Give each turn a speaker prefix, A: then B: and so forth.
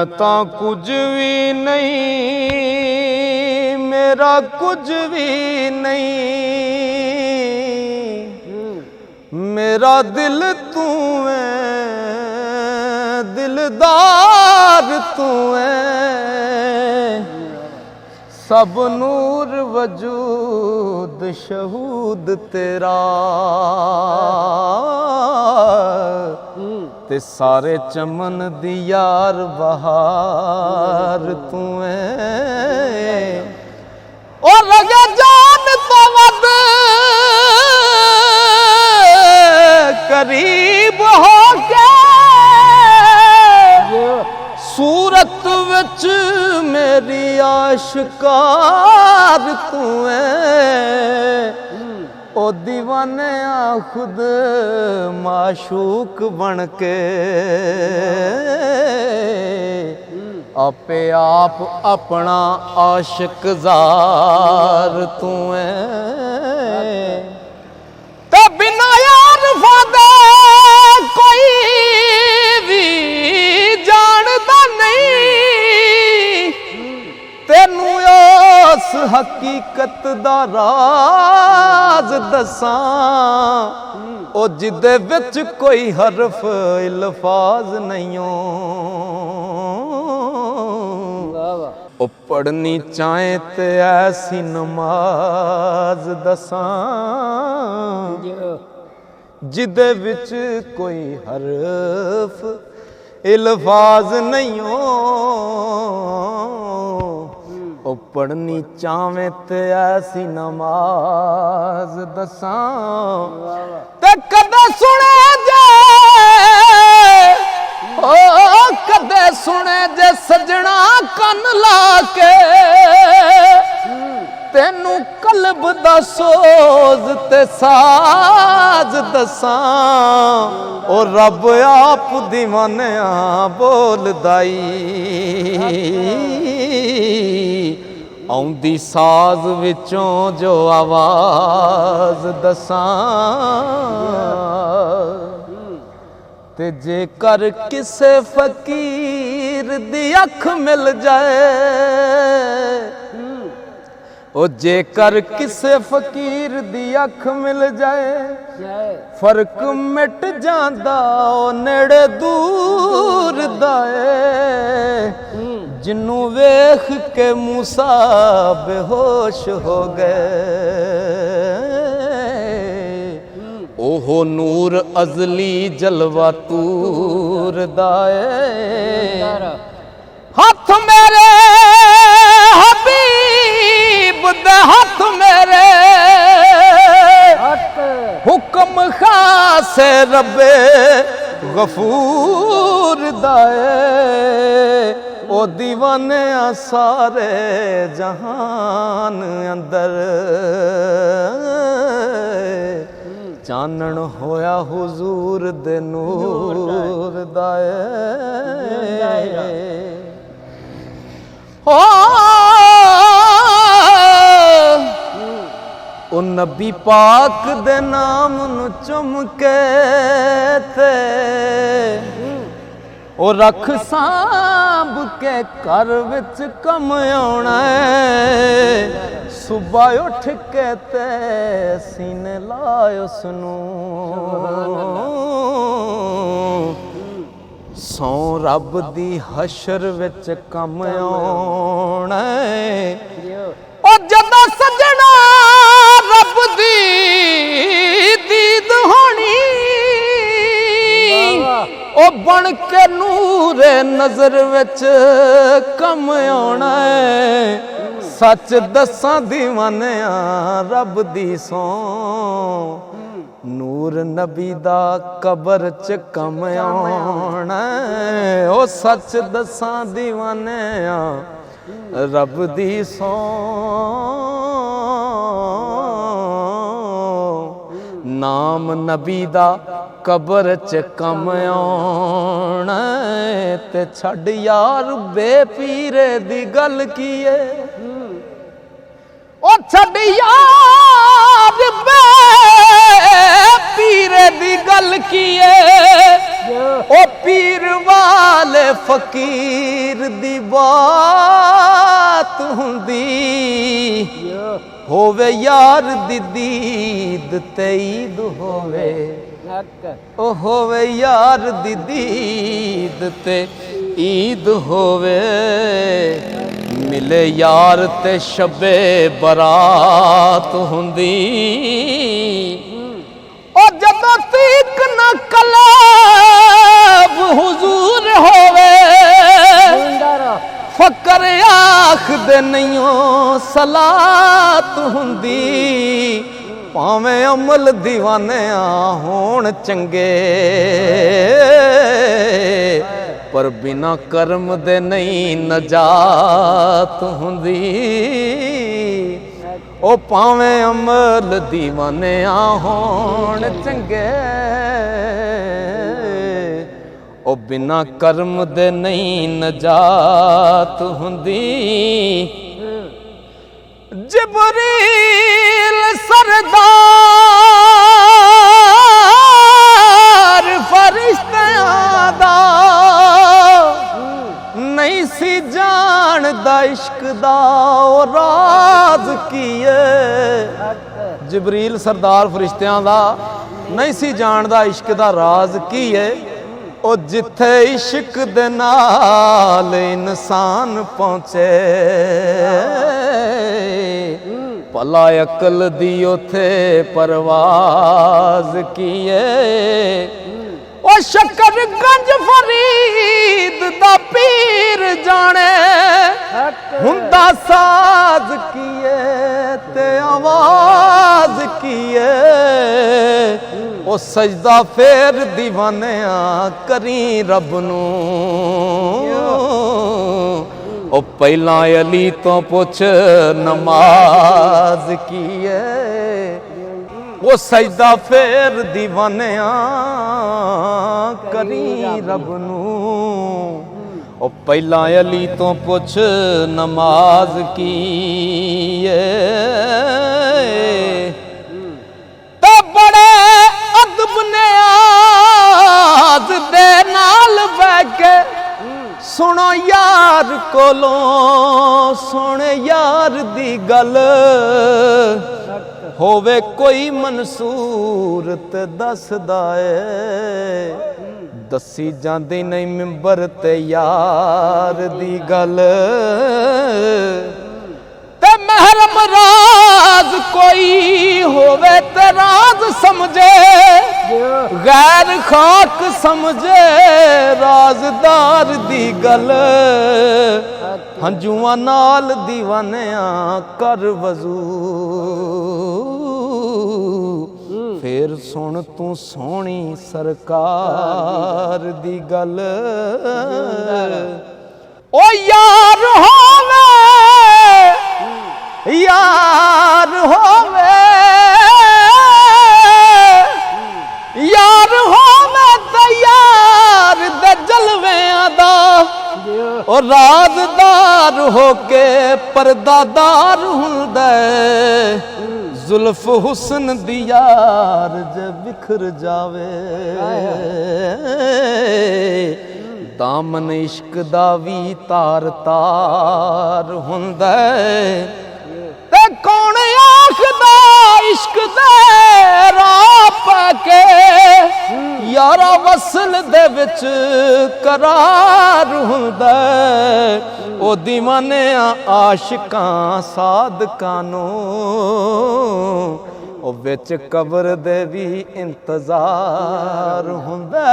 A: मैं तो कुछ भी नहीं, मेरा कुछ भी नहीं, मेरा दिल तू है, दिलदार तू है, सब नूर वजूद शहूद तेरा, ते सारे चमन दी यार बहार तू है। और लगे जान तो वद करीब हो के सूरत विच मेरी आशिकार तू है। ओ दीवाने खुद माशूक बन के आपे आप अपना आशिक जार तू है। ते बिना यार फादे कोई भी जानदा नहीं, तेनू उस हकीकत दा राज दसां, ओ जिदे विच कोई हरफ इल्फाज नहीं हो। ओ पढ़नी चाहे ते ऐसी नमाज दसां, जिदे विच कोई हरफ इल्फाज नहीं हो। ओ पढ़नी चावे ते ऐसी नमाज दसां, ते कदे सुने जे ओ कदे सुने जे सजना कन ला के, तेनू कल्ब दा सोज ते साज दसां। ओ रब आप दीवानिया बोलदाई, आउंदी साज विचों जो आवाज दसां। ते जेकर किसे फकीर दी अख मिल जाए, ओ जेकर किसे फकीर दी अख मिल जाए, फर्क मिट जांदा ओ नेड़े दूर दा ए। जिन्नू वेख के मूसा बेहोश हो गए, ओहो नूर अजली जलवा तूर दाए। हाथ मेरे हबीब दे हाथ मेरे, हुक्म खासे रब्बे गफूर दाए। ओ दीवाने सारे जहान अंदर, चानन होया हुजूर दे नूर दाए। ओ नबी पाक दे नाम नु चुम के थे, ओ रख सांभ के घर विच कम आउणा है। सुबह उठ के ते सीने लाए उसनू, सौ रब दी हशर विच कम आउणा है। ओ जदा सजना रब दी दीद होनी, ओ बन के नूरे नजर विच कम आउणा है। सच दसां दीवानिया रब दी सौ, नूर नबी दा कबर च कम आउणा है। ओ सच दसां दीवानिया रब दी सौ, नाम नबी दा कबर च कम आउणा है। ते छड़ यार बेपीरे दी गल कीए, ओ छड़ यार बे पीरे दी गल कीए। ओ ओ पीर वाले फकीर दी बात हुंदी होवे यार दी दीद ते ईद होवे ओ होवे यार दी दीद ते ईद होवे मिले यार ते शबे बरात हुंदी ओ जदों तीक न कलाब हुजूर होवे फकर आख दे नहियो सलात हुंदी भावें अमल दीवानिया होण चंगे पर बिना कर्म दे नहीं नजात हुंदी ओ भावें अमल दीवानिया होण चंगे ओ बिना कर्म दे नहीं नजात हुंदी जिबरील सरदार फरिश्तियां दा नहीं सी जानदा इश्क दा ओ राज कीए जिबरील सरदार फरिश्तियां दा नहीं सी जानदा इश्क दा राज कीए ओ जिथे इश्क दे नाल इंसान पहुंचे भला अकल दी उथे परवाज कीए ओ शकरगंज फरीद दा पीर जाने हुंदा साज कीए ते आवाज कीए ओ सजदा फेर दीवानिया करी रब नू ओ पहला अली तो पुछ नमाज कीए वो सजदा फेर दीवानिया करी रब नू ओ पहला अली तो पुछ नमाज कीए ते बड़े अदब ने आज दे नाल बैके सुनो यार कोलों सुने यार दी गल होवे कोई मंसूर ते दसदा ए दसी जांदी नहीं मिंबर ते यार दी गल ते महरम राज कोई होवे ते राज समझे गैर खाक समझे राजदार दी गल हंजुआ नाल दीवानिया कर वजू फिर सुन तू सोहनी सरकार दी गल ओ यार होवे यार होवे यार होवे ते यार दे जलवियां दा और राजदार होके परदादार हुंदा जुल्फ हुस्न दी यार जे बिखर जावे दामन इश्क दा वी तार तार हुंदा ते कौन आखदा इश्क दे राह पाके यारा वसल दे विच करार हुंदा ओ दीवाने आशिकां सादकां नूं ओ विच कब्र दे भी इंतजार हुंदा